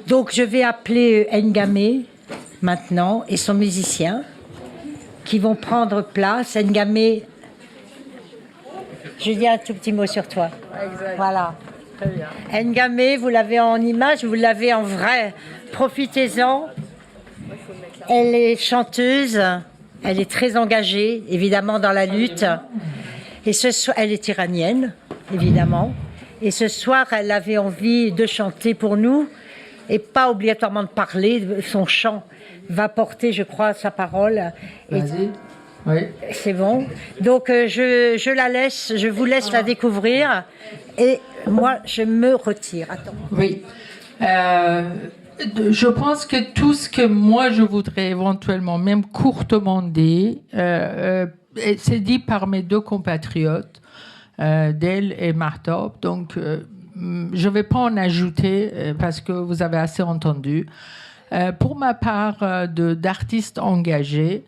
Donc je vais appeler Ngame maintenant et son musicien qui vont prendre place. Ngame, je dis un tout petit mot sur toi. Exact. Voilà. Très bien. Ngame, vous l'avez en image, vous l'avez en vrai. Profitez-en. Elle est chanteuse, elle est très engagée, évidemment, dans la lutte. Et ce soir, elle est iranienne, évidemment. Et ce soir, elle avait envie de chanter pour nous et pas obligatoirement de parler. Son chant va porter, je crois, sa parole. Vas-y. Oui. C'est bon. Donc, je la laisse, je vous laisse la découvrir. Et moi, je me retire. Attends. Oui. Je pense que tout ce que moi je voudrais éventuellement, même courtement dire, c'est dit par mes deux compatriotes, Del et Martop. Donc, je ne vais pas en ajouter parce que vous avez assez entendu. Pour ma part d'artiste engagé,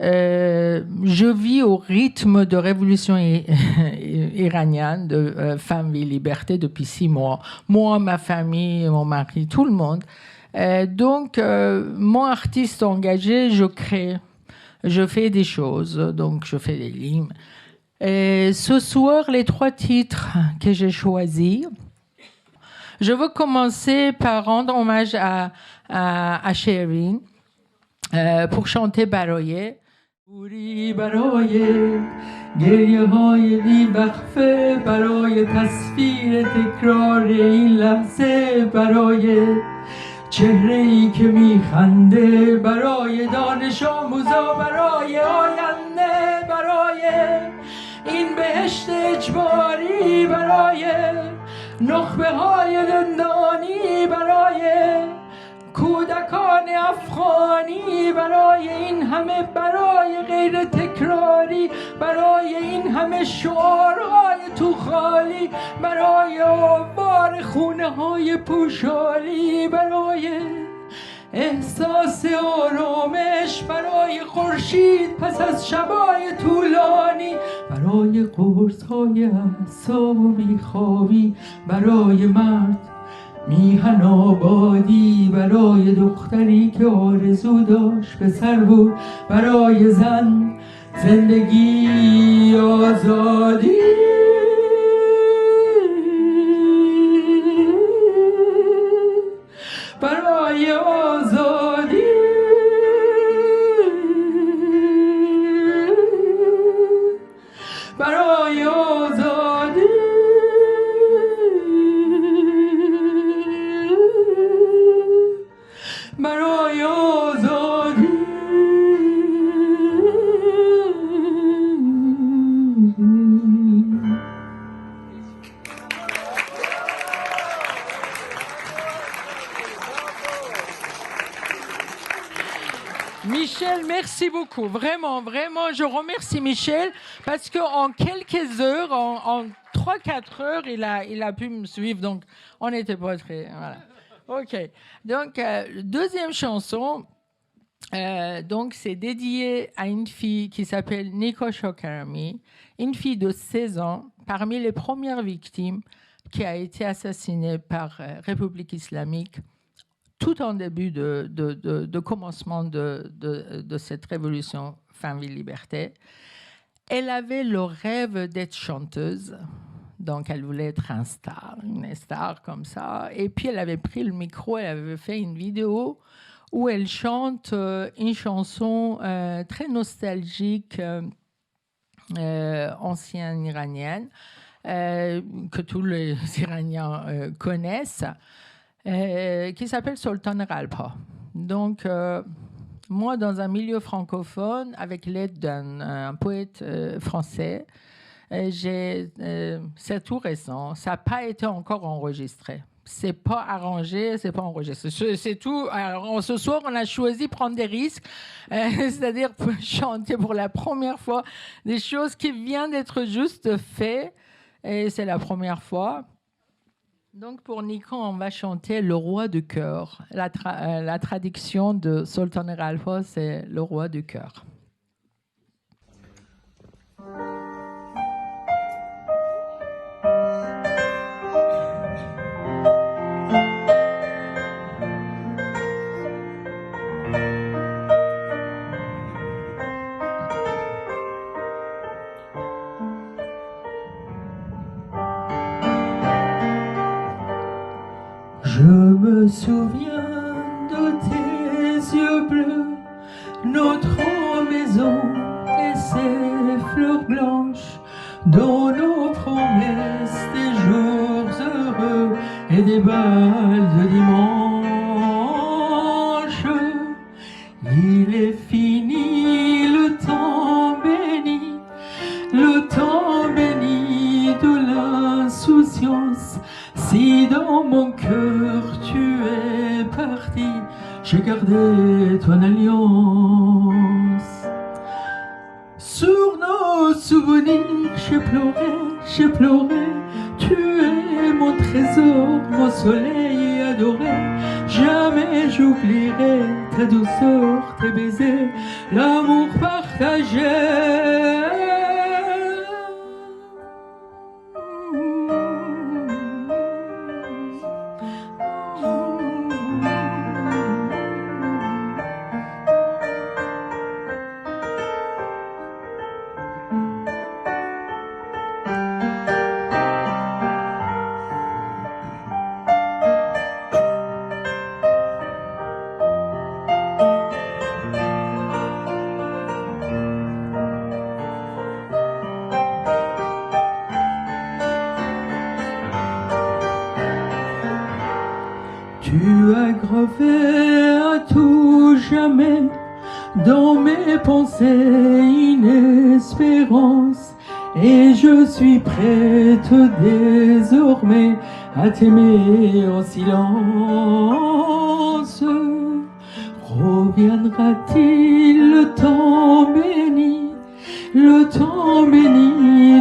je vis au rythme de révolution iranienne, de Femmes, Vie, Liberté depuis 6 mois. Moi, ma famille, mon mari, tout le monde. Donc, mon artiste engagé, je crée, je fais des choses, donc je fais des lignes. Et ce soir, les 3 titres que j'ai choisis, je veux commencer par rendre hommage à Shirin pour chanter Baroye. پوری برای گریه های بی وقفه برای تصویر تکرار این لحظه برای چهره ای که میخنده برای دانش آموزا برای آینده برای این بهشت اجباری برای نخبه های زندانی برای کودکان افغانی برای این همه برای غیر تکراری برای این همه شعارهای تو خالی برای آوار خونه های پوشالی برای احساس آرامش برای خورشید پس از شبای طولانی برای قرص های اعصاب و بیخوابی برای مرد میهن آبادی برای دختری که آرزو داشت پسر بود برای زن زندگی آزادی برای آزادی برای آزادی برای آزادی Michel, merci beaucoup. Vraiment, vraiment, je remercie Michel parce qu'en quelques heures, en 3-4 heures, il a pu me suivre. Donc, on n'était pas très... Voilà. OK. Donc, deuxième chanson, donc c'est dédié à une fille qui s'appelle Niko Shokarami, une fille de 16 ans, parmi les premières victimes qui a été assassinée par République islamique tout en début de commencement de cette révolution Femmes, Vie, Liberté. Elle avait le rêve d'être chanteuse. Donc, elle voulait être une star comme ça. Et puis, elle avait pris le micro, elle avait fait une vidéo où elle chante une chanson très nostalgique, ancienne iranienne, que tous les Iraniens connaissent, qui s'appelle Sultan Ralpa. Donc, moi, dans un milieu francophone, avec l'aide d'un poète français, c'est tout récent. Ça n'a pas été encore enregistré. C'est pas arrangé, c'est pas enregistré. C'est tout. Alors, ce soir, on a choisi de prendre des risques, c'est-à-dire chanter pour la première fois des choses qui viennent d'être juste faites. Et c'est la première fois. Donc, pour Nico, on va chanter Le Roi du cœur. La traduction de Sultan Ralpa, c'est Le Roi du cœur. me souviens de tes yeux bleus, notre maison et ses fleurs blanches, dans nos promesses des jours heureux et des bals de dimanche. Il est fini le temps béni, le temps béni de l'insouciance. Si dans mon cœur tu es parti, j'ai gardé ton alliance. Sur nos souvenirs, j'ai pleuré. Tu es mon trésor, mon soleil adoré. Jamais j'oublierai ta douceur, tes baisers, l'amour partagé. Tu as gravé à tout jamais dans mes pensées une espérance, et je suis prête désormais à t'aimer en silence. Reviendra-t-il le temps béni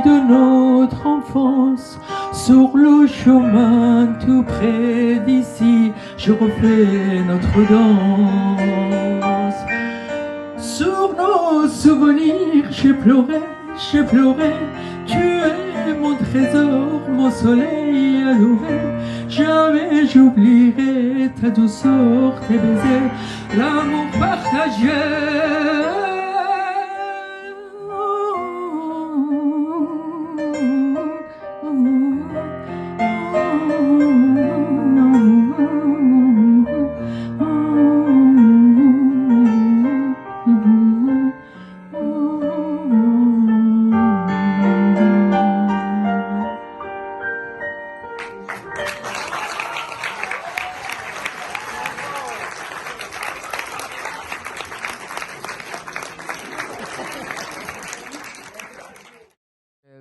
de notre enfance? Sur le chemin tout près d'ici, je refais notre danse. Sur nos souvenirs, j'ai pleuré. Tu es mon trésor, mon soleil adoré. Jamais j'oublierai ta douceur, tes baisers, l'amour partagé.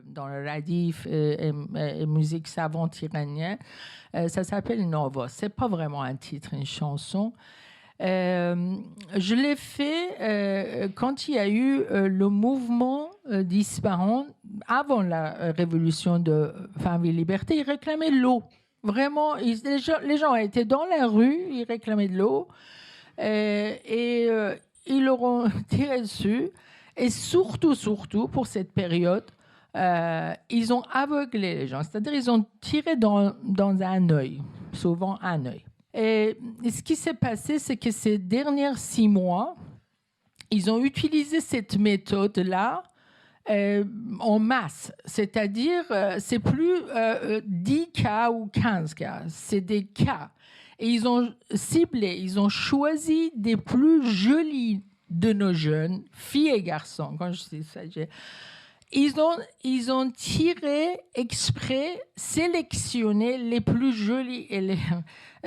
Dans le radif et musique savante iranienne, ça s'appelle Nova. C'est pas vraiment un titre, une chanson. Je l'ai fait quand il y a eu le mouvement d'Ispahan, avant la révolution de Femmes et Liberté. Ils réclamaient de l'eau. Vraiment, les gens étaient dans la rue, ils réclamaient de l'eau, et ils leur ont tiré dessus. Et surtout, pour cette période, ils ont aveuglé les gens, c'est-à-dire ils ont tiré dans un œil, souvent un œil. Et ce qui s'est passé, c'est que ces derniers 6 mois, ils ont utilisé cette méthode-là en masse, c'est-à-dire c'est plus 10 cas ou 15 cas, c'est des cas. Et ils ont ciblé, ils ont choisi des plus jolis de nos jeunes, filles et garçons, quand je dis ça, ils ont tiré exprès, sélectionné les plus jolis.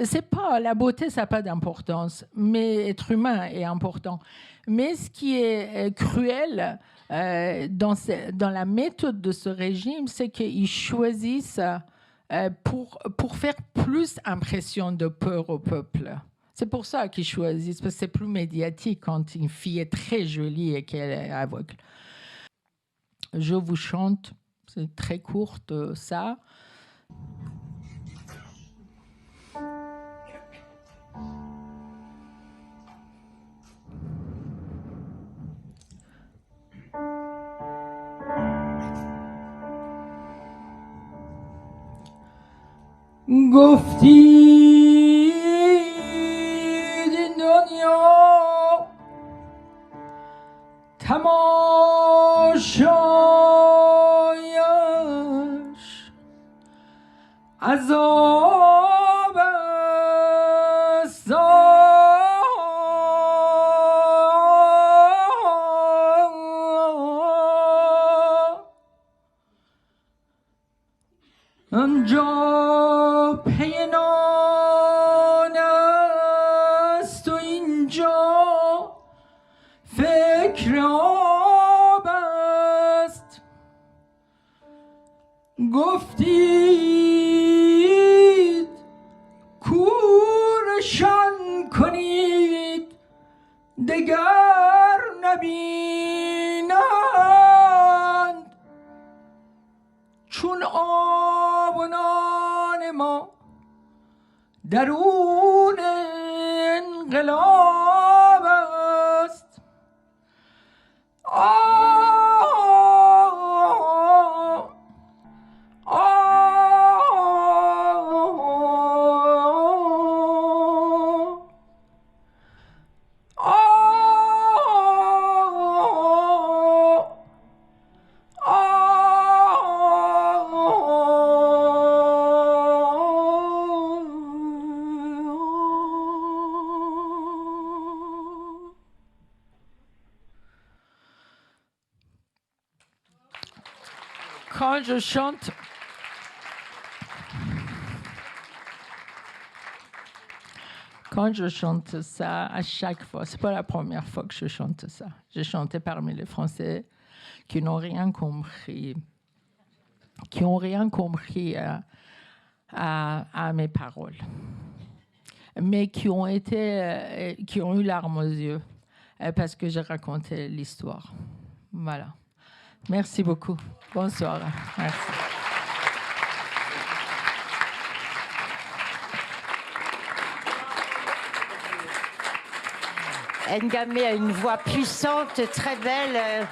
C'est pas la beauté, ça n'a pas d'importance, mais être humain est important. Mais ce qui est cruel dans la méthode de ce régime, c'est qu'ils choisissent pour faire plus impression de peur au peuple. C'est pour ça qu'ils choisissent, parce que c'est plus médiatique quand une fille est très jolie et qu'elle est aveugle. Je vous chante, c'est très courte, ça. گفتی این دنیا تماشایش عذاب پینان است و اینجا فکر آب است. گفتید کورشان کنید دگر نبینند، چون آب و نان ما درون انقلاب است. Quand je chante, ça, à chaque fois, c'est pas la première fois que je chante ça. J'ai chanté parmi les Français qui n'ont rien compris, à mes paroles, mais qui ont eu larmes aux yeux parce que j'ai raconté l'histoire. Voilà. Merci beaucoup. Bonsoir. Merci. Ngamé a une voix puissante, très belle.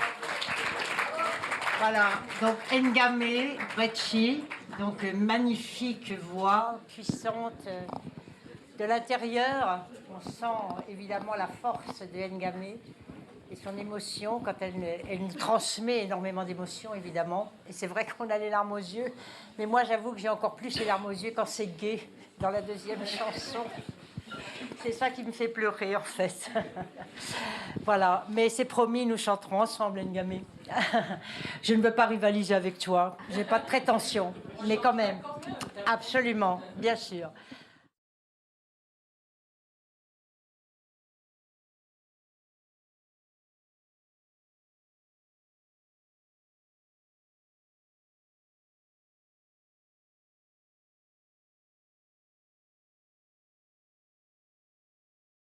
Voilà, donc Ngamé Brechi, donc magnifique voix, puissante. De l'intérieur, on sent évidemment la force de Ngamé et son émotion quand elle nous transmet énormément d'émotions, évidemment. Et c'est vrai qu'on a les larmes aux yeux, mais moi j'avoue que j'ai encore plus les larmes aux yeux quand c'est gai, dans la deuxième chanson. C'est ça qui me fait pleurer, en fait. Voilà, mais c'est promis, nous chanterons ensemble, Ngamé. Je ne veux pas rivaliser avec toi, je n'ai pas de prétention, mais quand même, absolument, bien sûr.